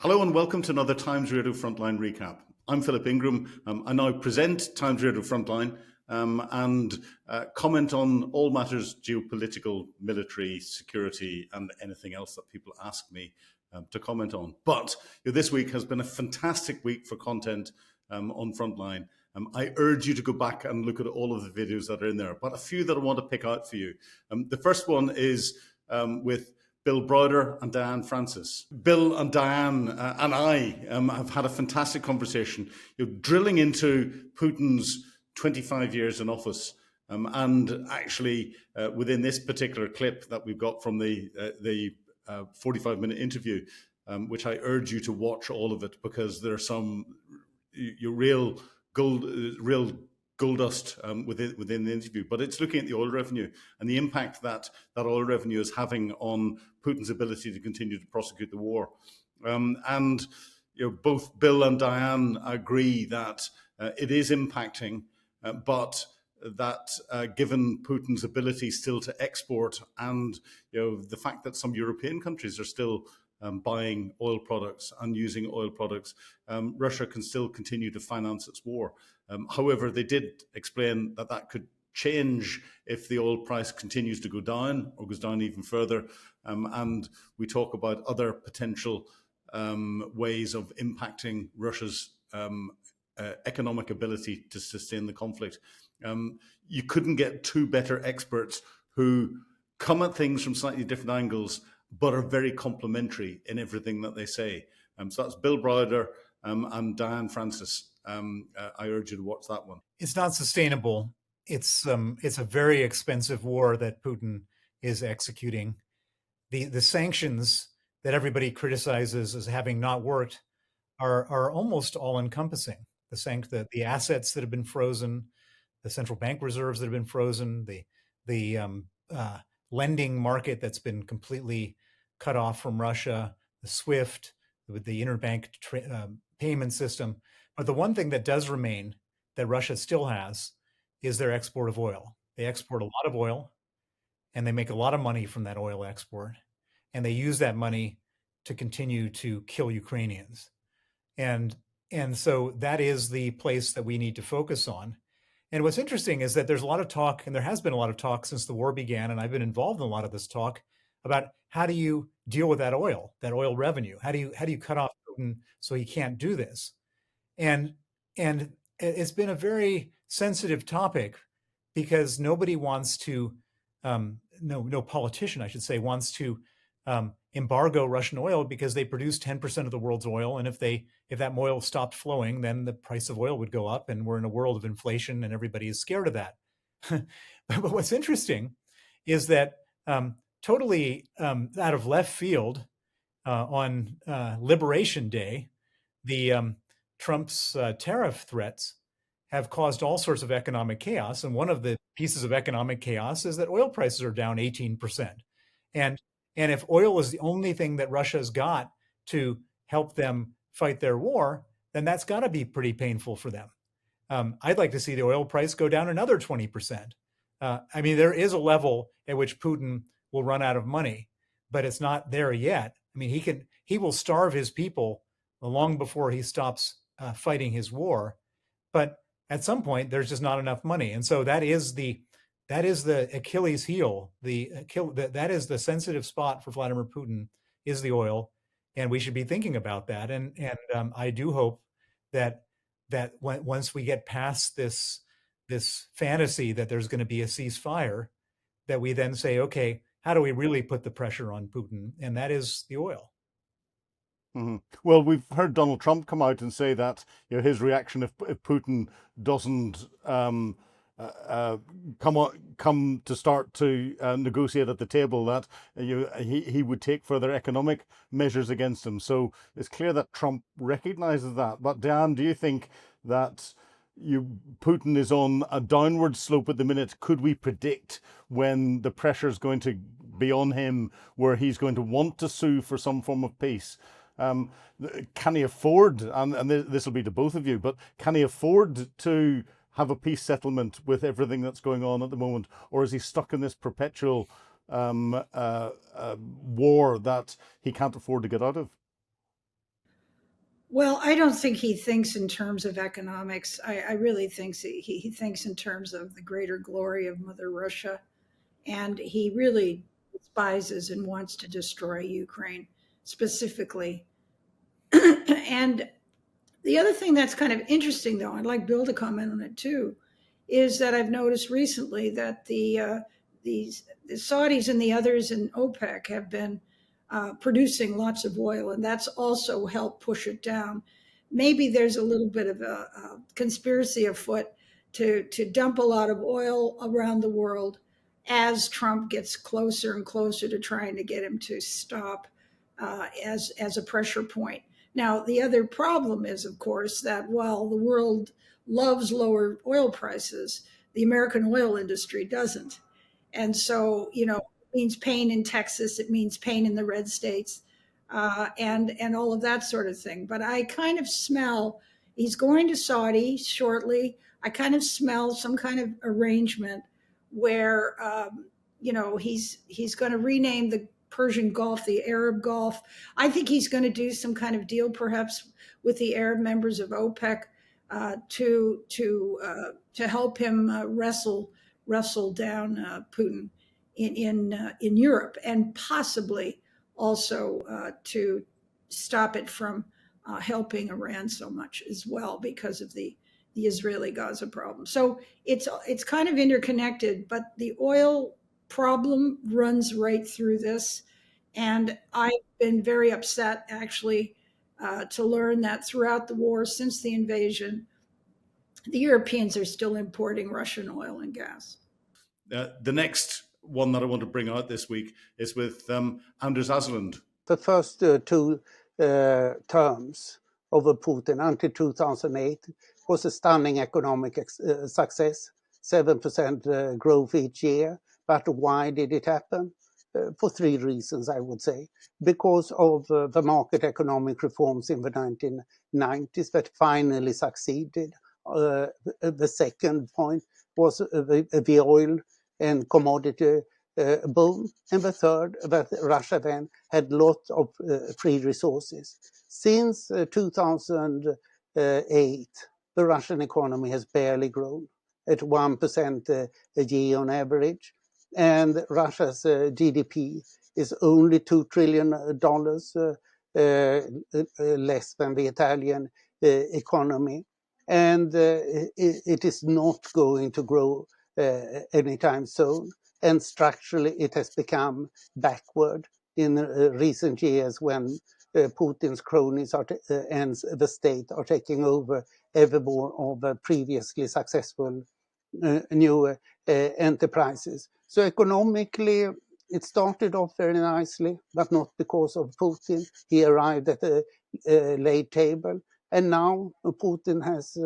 Hello and welcome to another Times Radio Frontline recap. I'm Philip Ingram. I now present Times Radio Frontline and comment on all matters geopolitical, military, security, and anything else that people ask me to comment on. But this week has been a fantastic week for content on Frontline. I urge you to go back and look at all of the videos that are in there, but a few that I want to pick out for you. The first one is with Bill Browder and Diane Francis. Bill and Diane and I have had a fantastic conversation, drilling into Putin's 25 years in office. And actually, within this particular clip that we've got from the 45-minute interview, which I urge you to watch all of it, because there's some real gold dust within the interview. But it's looking at the oil revenue and the impact that oil revenue is having on Putin's ability to continue to prosecute the war. And both Bill and Diane agree that it is impacting, but that given Putin's ability still to export and the fact that some European countries are still buying oil products and using oil products, Russia can still continue to finance its war. However, they did explain that could change if the oil price continues to go down or goes down even further. And we talk about other potential ways of impacting Russia's economic ability to sustain the conflict. You couldn't get two better experts who come at things from slightly different angles, but are very complementary in everything that they say. So that's Bill Browder and Diane Francis. I urge you to watch that one. It's not sustainable. It's a very expensive war that Putin is executing. The sanctions that everybody criticizes as having not worked are almost all encompassing. The assets that have been frozen, the central bank reserves that have been frozen, the lending market that's been completely cut off from Russia, the SWIFT, the interbank payment system. But the one thing that does remain that Russia still has is their export of oil. They export a lot of oil, and they make a lot of money from that oil export, and they use that money to continue to kill Ukrainians. And so that is the place that we need to focus on. And what's interesting is that there's a lot of talk, and there has been a lot of talk since the war began, and I've been involved in a lot of this talk about how do you deal with that oil revenue? How do you cut off Putin so he can't do this? And it's been a very sensitive topic because nobody wants to, no politician, I should say, wants to embargo Russian oil because they produce 10% of the world's oil. And if that oil stopped flowing, then the price of oil would go up, and we're in a world of inflation and everybody is scared of that. But what's interesting is that totally out of left field on Liberation Day, Trump's tariff threats have caused all sorts of economic chaos. And one of the pieces of economic chaos is that oil prices are down 18%. And if oil is the only thing that Russia's got to help them fight their war, then that's got to be pretty painful for them. I'd like to see the oil price go down another 20%. I mean, there is a level at which Putin will run out of money, but it's not there yet. I mean, he will starve his people long before he stops fighting his war. But at some point, there's just not enough money. And so that is the Achilles heel. That is the sensitive spot for Vladimir Putin, is the oil. And we should be thinking about that. And I do hope that once we get past this fantasy that there's going to be a ceasefire, that we then say, okay, how do we really put the pressure on Putin? And that is the oil. Mm-hmm. Well, we've heard Donald Trump come out and say that his reaction if Putin doesn't come to start to negotiate at the table, that he would take further economic measures against him. So it's clear that Trump recognizes that. But Diane, do you think that Putin is on a downward slope at the minute? Could we predict when the pressure is going to be on him, where he's going to want to sue for some form of peace? Can he afford, and this will be to both of you, but can he afford to have a peace settlement with everything that's going on at the moment? Or is he stuck in this perpetual war that he can't afford to get out of? Well, I don't think he thinks in terms of economics. I really think he thinks in terms of the greater glory of Mother Russia. And he really despises and wants to destroy Ukraine specifically. And the other thing that's kind of interesting, though, I'd like Bill to comment on it too, is that I've noticed recently that the Saudis and the others in OPEC have been producing lots of oil, and that's also helped push it down. Maybe there's a little bit of a conspiracy afoot to dump a lot of oil around the world as Trump gets closer and closer to trying to get him to stop as a pressure point. Now, the other problem is, of course, that while the world loves lower oil prices, the American oil industry doesn't. And so, it means pain in Texas, it means pain in the red states, and all of that sort of thing. But I kind of smell he's going to Saudi shortly. I kind of smell some kind of arrangement where he's going to rename the Persian Gulf the Arab Gulf. I think he's going to do some kind of deal, perhaps with the Arab members of OPEC, to help him wrestle down Putin in Europe, and possibly also to stop it from helping Iran so much as well because of the Israeli Gaza problem. So it's kind of interconnected, but the oil problem runs right through this. And I've been very upset, actually, to learn that throughout the war, since the invasion, the Europeans are still importing Russian oil and gas. The next one that I want to bring out this week is with Anders Asland. The first two terms of Putin until 2008 was a stunning economic success, 7% growth each year. But why did it happen? For three reasons, I would say. Because of the market economic reforms in the 1990s that finally succeeded. The second point was the oil and commodity boom. And the third, that Russia then had lots of free resources. Since 2008, the Russian economy has barely grown at 1% a year on average. And Russia's GDP is only $2 trillion less than the Italian economy. And it is not going to grow anytime soon. And structurally, it has become backward in recent years when Putin's cronies and the state are taking over ever more of previously successful new enterprises. So economically, it started off very nicely, but not because of Putin. He arrived at a late table, and now Putin has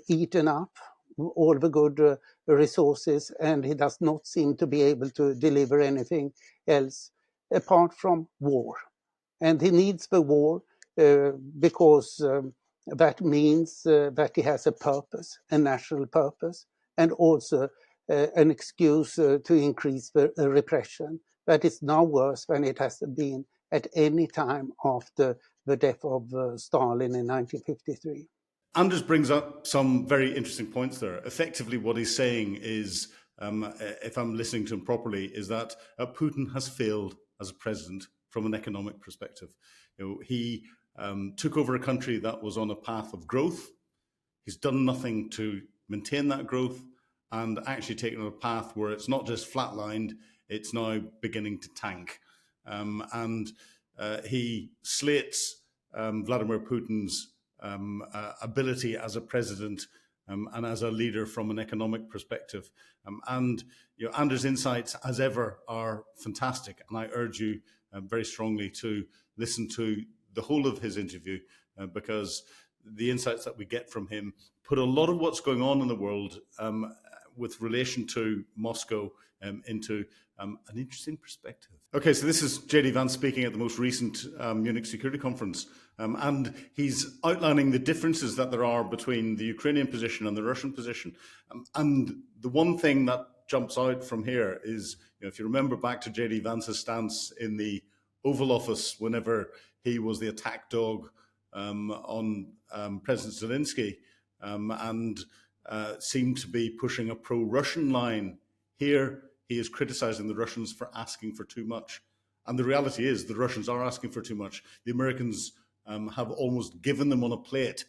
eaten up all the good resources, and he does not seem to be able to deliver anything else apart from war. And he needs the war because that means that he has a purpose, a national purpose, and also an excuse to increase the repression that is now worse than it has been at any time after the death of Stalin in 1953. Anders brings up some very interesting points there. Effectively, what he's saying is, if I'm listening to him properly, is that Putin has failed as a president from an economic perspective. He took over a country that was on a path of growth. He's done nothing to maintain that growth, and actually taken on a path where it's not just flatlined, it's now beginning to tank. And he slates Vladimir Putin's ability as a president and as a leader from an economic perspective. And Anders' insights, as ever, are fantastic. And I urge you very strongly to listen to the whole of his interview because the insights that we get from him put a lot of what's going on in the world with relation to Moscow into an interesting perspective. Okay, so this is JD Vance speaking at the most recent Munich Security Conference. And he's outlining the differences that there are between the Ukrainian position and the Russian position. And the one thing that jumps out from here is, if you remember back to JD Vance's stance in the Oval Office whenever he was the attack dog on President Zelensky and seemed to be pushing a pro-Russian line. Here, he is criticizing the Russians for asking for too much. And the reality is the Russians are asking for too much. The Americans have almost given them on a plate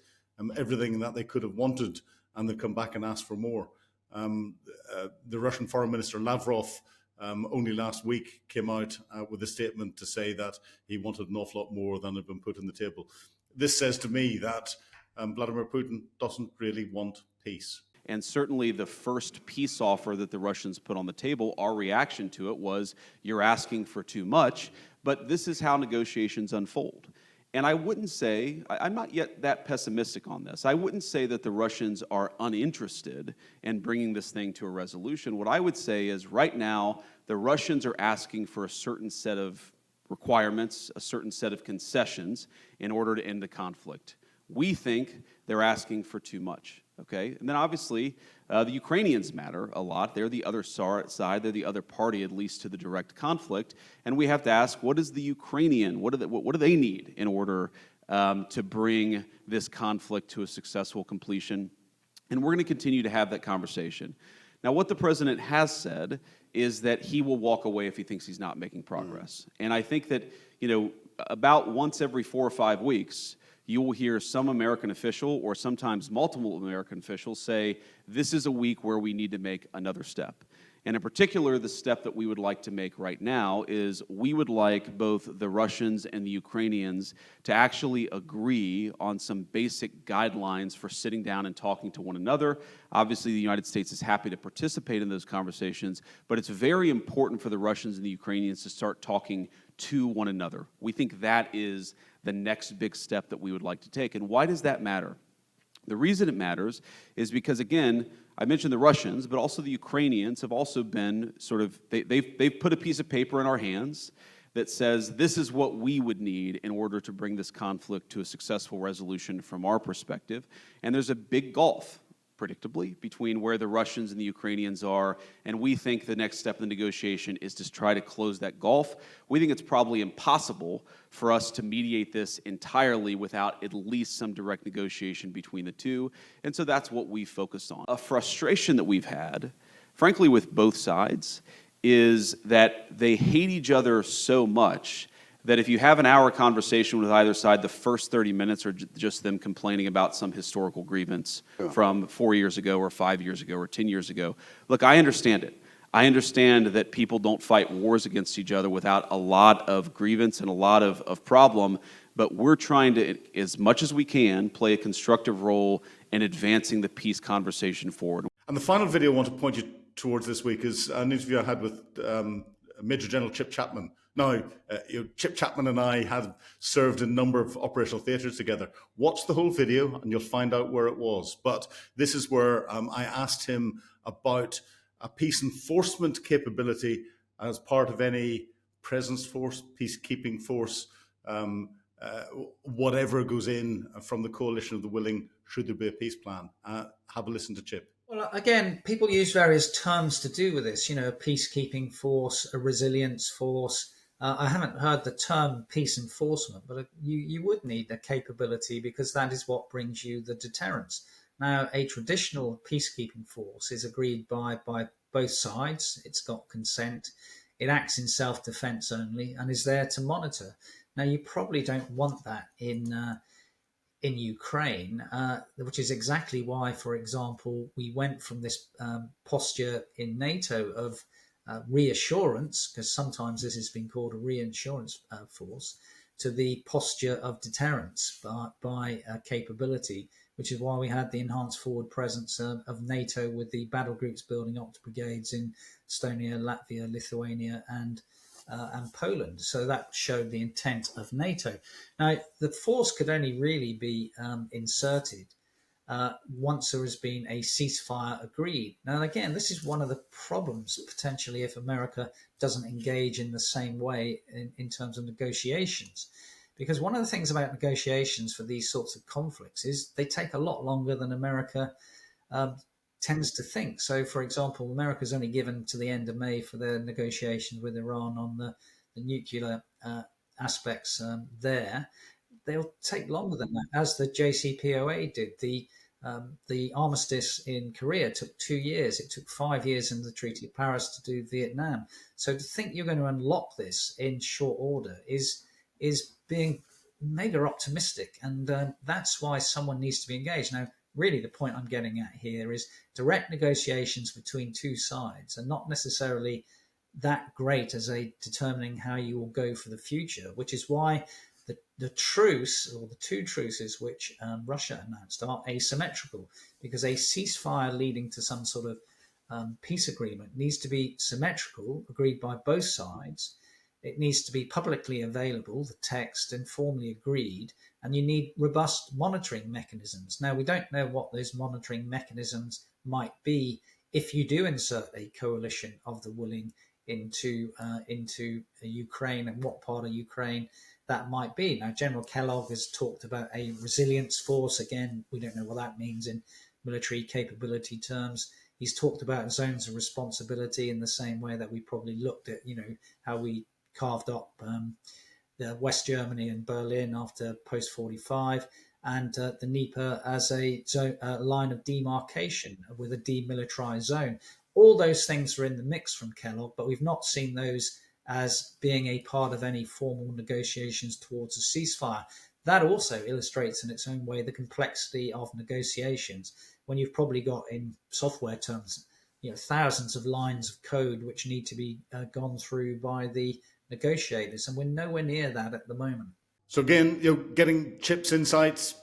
everything that they could have wanted, and they come back and ask for more. The Russian Foreign Minister Lavrov only last week came out with a statement to say that he wanted an awful lot more than had been put on the table. This says to me that Vladimir Putin doesn't really want peace. And certainly the first peace offer that the Russians put on the table, our reaction to it was, you're asking for too much, but this is how negotiations unfold. And I wouldn't say, I'm not yet that pessimistic on this, I wouldn't say that the Russians are uninterested in bringing this thing to a resolution. What I would say is right now, the Russians are asking for a certain set of requirements, a certain set of concessions in order to end the conflict. We think they're asking for too much. Okay, and then obviously the Ukrainians matter a lot. They're the other side. They're the other party, at least to the direct conflict. And we have to ask, what is the Ukrainian? What do they need in order to bring this conflict to a successful completion? And we're going to continue to have that conversation. Now, what the president has said is that he will walk away if he thinks he's not making progress. And I think that, about once every 4 or 5 weeks, you will hear some American official or sometimes multiple American officials say, this is a week where we need to make another step. And in particular, the step that we would like to make right now is we would like both the Russians and the Ukrainians to actually agree on some basic guidelines for sitting down and talking to one another. Obviously, the United States is happy to participate in those conversations, but it's very important for the Russians and the Ukrainians to start talking to one another. We think that is the next big step that we would like to take. And why does that matter? The reason it matters is because, again, I mentioned the Russians, but also the Ukrainians have also been sort of, they've put a piece of paper in our hands that says this is what we would need in order to bring this conflict to a successful resolution from our perspective. And there's a big gulf, predictably, between where the Russians and the Ukrainians are, and we think the next step in the negotiation is to try to close that gulf. We think it's probably impossible for us to mediate this entirely without at least some direct negotiation between the two, and so that's what we focus on. A frustration that we've had, frankly, with both sides, is that they hate each other so much that if you have an hour conversation with either side, the first 30 minutes are just them complaining about some historical grievance from 4 years ago or 5 years ago or 10 years ago. Look, I understand it. I understand that people don't fight wars against each other without a lot of grievance and a lot of problem, but we're trying to, as much as we can, play a constructive role in advancing the peace conversation forward. And the final video I want to point you towards this week is an interview I had with Major General Chip Chapman. Now, Chip Chapman and I had served in a number of operational theatres together. Watch the whole video and you'll find out where it was. But this is where I asked him about a peace enforcement capability as part of any presence force, peacekeeping force, whatever goes in from the coalition of the willing, should there be a peace plan. Have a listen to Chip. Well, again, people use various terms to do with this, a peacekeeping force, a resilience force. I haven't heard the term peace enforcement, but you would need the capability because that is what brings you the deterrence. Now, a traditional peacekeeping force is agreed by both sides. It's got consent. It acts in self-defense only and is there to monitor. Now, you probably don't want that in Ukraine, which is exactly why, for example, we went from this posture in NATO of reassurance, because sometimes this has been called a reassurance force, to the posture of deterrence by capability, which is why we had the enhanced forward presence of NATO with the battle groups building up to brigades in Estonia, Latvia, Lithuania, and Poland. So that showed the intent of NATO. Now, the force could only really be inserted once there has been a ceasefire agreed. Now, again, this is one of the problems potentially if America doesn't engage in the same way in terms of negotiations. Because one of the things about negotiations for these sorts of conflicts is they take a lot longer than America tends to think. So, for example, America's only given to the end of May for their negotiations with Iran on the nuclear aspects there. they'll take longer than that, as the JCPOA did. The armistice in Korea took 2 years. It took 5 years in the Treaty of Paris to do Vietnam. So to think you're going to unlock this in short order is being mega optimistic, and that's why someone needs to be engaged. Now, really, the point I'm getting at here is direct negotiations between two sides are not necessarily that great as a determining how you will go for the future, which is why the truce, or the two truces which Russia announced, are asymmetrical, because a ceasefire leading to some sort of peace agreement needs to be symmetrical, agreed by both sides. It needs to be publicly available, the text, and formally agreed, and you need robust monitoring mechanisms. Now, we don't know what those monitoring mechanisms might be if you do insert a coalition of the willing into Ukraine, and what part of Ukraine that might be. Now, General Kellogg has talked about a resilience force. Again, we don't know what that means in military capability terms. He's talked about zones of responsibility in the same way that we probably looked at, how we carved up the West Germany and Berlin after post-45, and the Dnieper as a line of demarcation with a demilitarized zone. All those things are in the mix from Kellogg, but we've not seen those as being a part of any formal negotiations towards a ceasefire. That also illustrates in its own way the complexity of negotiations, when you've probably got, in software terms, thousands of lines of code which need to be gone through by the negotiators, and we're nowhere near that at the moment. So again, getting Chip's insights,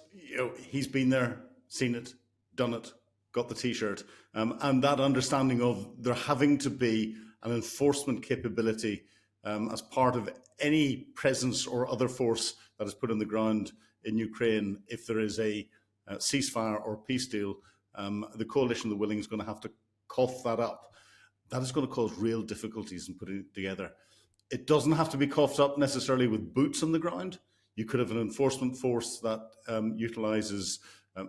he's been there, seen it, done it, got the T-shirt, and that understanding of there having to be an enforcement capability as part of any presence or other force that is put on the ground in Ukraine. If there is a ceasefire or peace deal, the coalition of the willing is going to have to cough that up. That is going to cause real difficulties in putting it together. It doesn't have to be coughed up necessarily with boots on the ground. You could have an enforcement force that utilizes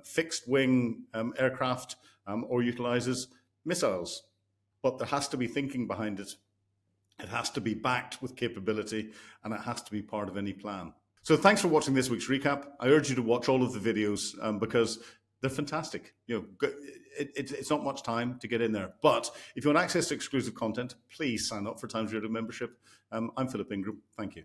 fixed wing aircraft or utilizes missiles. But there has to be thinking behind it. It has to be backed with capability, and it has to be part of any plan. So thanks for watching this week's recap. I urge you to watch all of the videos because they're fantastic. It's not much time to get in there. But if you want access to exclusive content, please sign up for Times Radio membership. I'm Philip Ingram. Thank you.